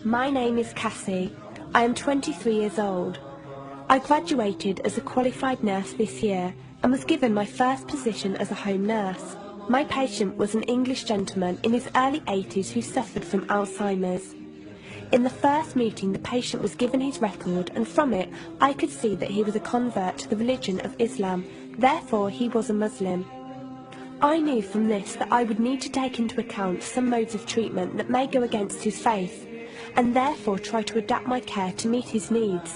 My name is Cassie. I am 23 years old. I graduated as a qualified nurse this year and was given my first position as a home nurse. My patient was an English gentleman in his early 80s who suffered from Alzheimer's. In the first meeting, the patient was given his record, and from it I could see that he was a convert to the religion of Islam, therefore he was a Muslim. I knew from this that I would need to take into account some modes of treatment that may go against his faith, and therefore try to adapt my care to meet his needs.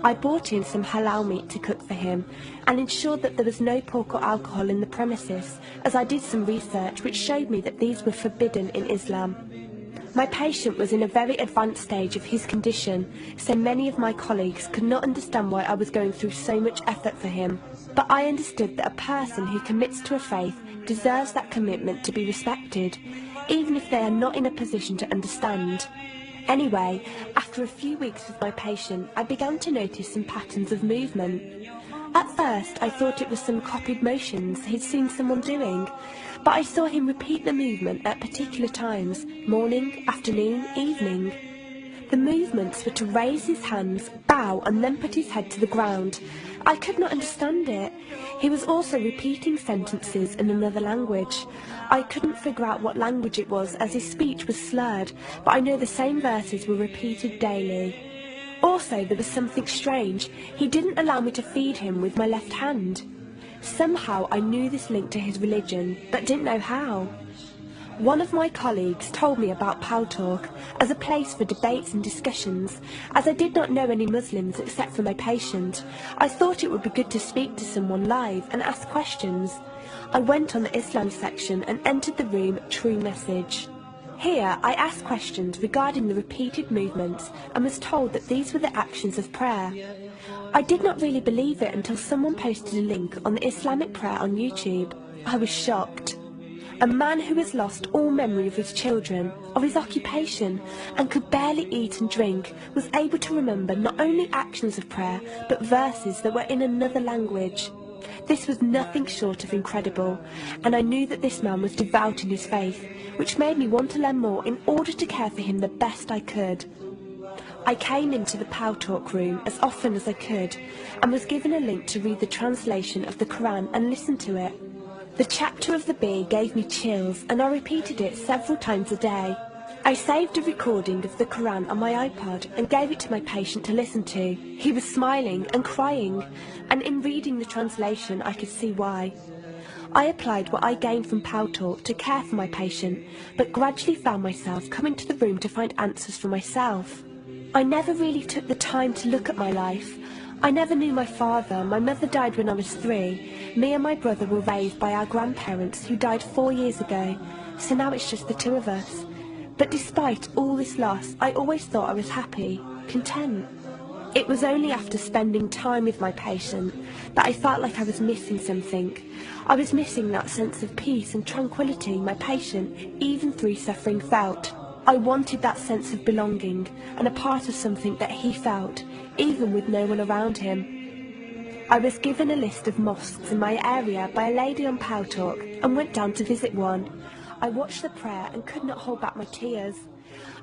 I bought in some halal meat to cook for him and ensured that there was no pork or alcohol in the premises, as I did some research which showed me that these were forbidden in Islam. My patient was in a very advanced stage of his condition, so many of my colleagues could not understand why I was going through so much effort for him. But I understood that a person who commits to a faith deserves that commitment to be respected, even if they are not in a position to understand. Anyway, after a few weeks with my patient, I began to notice some patterns of movement. At first, I thought it was some copied motions he'd seen someone doing, but I saw him repeat the movement at particular times, morning, afternoon, evening. The movements were to raise his hands, bow, and then put his head to the ground. I could not understand it. He was also repeating sentences in another language. I couldn't figure out what language it was, as his speech was slurred, but I know the same verses were repeated daily. Also, there was something strange. He didn't allow me to feed him with my left hand. Somehow I knew this linked to his religion, but didn't know how. One of my colleagues told me about Paltalk as a place for debates and discussions. As I did not know any Muslims except for my patient, I thought it would be good to speak to someone live and ask questions. I went on the Islam section and entered the room True Message. Here I asked questions regarding the repeated movements and was told that these were the actions of prayer. I did not really believe it until someone posted a link on the Islamic prayer on YouTube. I was shocked. A man who has lost all memory of his children, of his occupation, and could barely eat and drink, was able to remember not only actions of prayer, but verses that were in another language. This was nothing short of incredible, and I knew that this man was devout in his faith, which made me want to learn more in order to care for him the best I could. I came into the Paltalk room as often as I could, and was given a link to read the translation of the Quran and listen to it. The chapter of the bee gave me chills, and I repeated it several times a day. I saved a recording of the Quran on my iPod and gave it to my patient to listen to. He was smiling and crying, and in reading the translation I could see why. I applied what I gained from Paltalk to care for my patient, but gradually found myself coming to the room to find answers for myself. I never really took the time to look at my life. I never knew my father. My mother died when I was 3. Me and my brother were raised by our grandparents who died 4 years ago, so now it's just the two of us. But despite all this loss, I always thought I was happy, content. It was only after spending time with my patient that I felt like I was missing something. I was missing that sense of peace and tranquility my patient, even through suffering, felt. I wanted that sense of belonging and a part of something that he felt, even with no one around him. I was given a list of mosques in my area by a lady on Paltalk and went down to visit one. I watched the prayer and could not hold back my tears.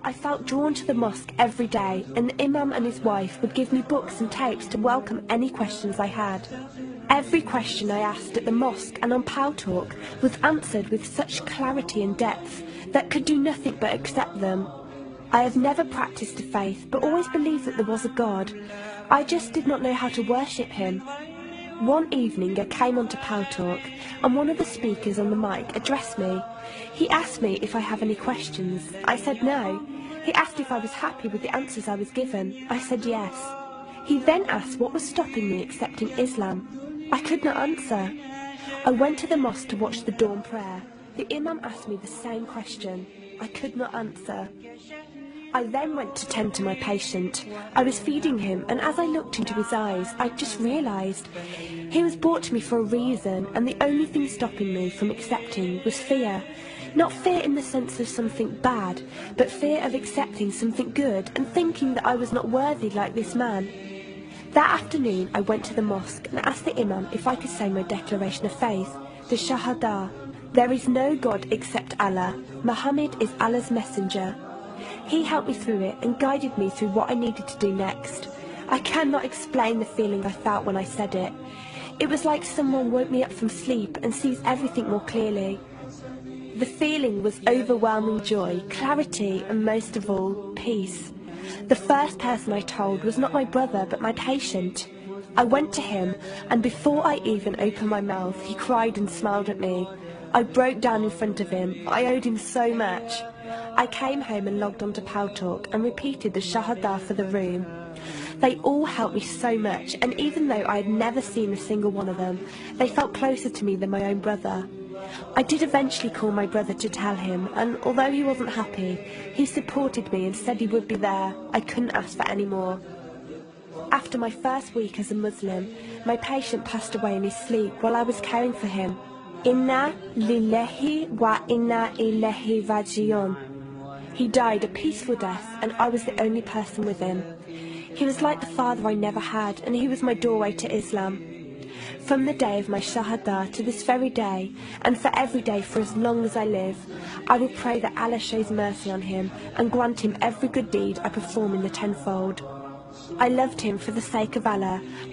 I felt drawn to the mosque every day, and the imam and his wife would give me books and tapes to welcome any questions I had. Every question I asked at the mosque and on Paltalk was answered with such clarity and depth that could do nothing but accept them. I have never practiced a faith, but always believed that there was a God. I just did not know how to worship him. One evening I came onto Paltalk, and one of the speakers on the mic addressed me. He asked me if I have any questions. I said no. He asked if I was happy with the answers I was given. I said yes. He then asked what was stopping me accepting Islam. I could not answer. I went to the mosque to watch the dawn prayer. The imam asked me the same question. I could not answer. I then went to tend to my patient. I was feeding him, and as I looked into his eyes, I just realised he was brought to me for a reason, and the only thing stopping me from accepting was fear. Not fear in the sense of something bad, but fear of accepting something good and thinking that I was not worthy like this man. That afternoon I went to the mosque and asked the imam if I could say my declaration of faith, the Shahada. There is no God except Allah. Muhammad is Allah's messenger. He helped me through it and guided me through what I needed to do next. I cannot explain the feeling I felt when I said it. It was like someone woke me up from sleep and sees everything more clearly. The feeling was overwhelming joy, clarity, and most of all, peace. The first person I told was not my brother, but my patient. I went to him, and before I even opened my mouth, he cried and smiled at me. I broke down in front of him. I owed him so much. I came home and logged onto Paltalk and repeated the Shahada for the room. They all helped me so much, and even though I had never seen a single one of them, they felt closer to me than my own brother. I did eventually call my brother to tell him, and although he wasn't happy, he supported me and said he would be there. I couldn't ask for any more. After my first week as a Muslim, my patient passed away in his sleep while I was caring for him. Inna lillahi wa inna ilaihi raji'un. He died a peaceful death, and I was the only person with him. He was like the father I never had, and he was my doorway to Islam. From the day of my Shahada to this very day, and for every day for as long as I live, I will pray that Allah shows mercy on him and grant him every good deed I perform in the tenfold. I loved him for the sake of Allah.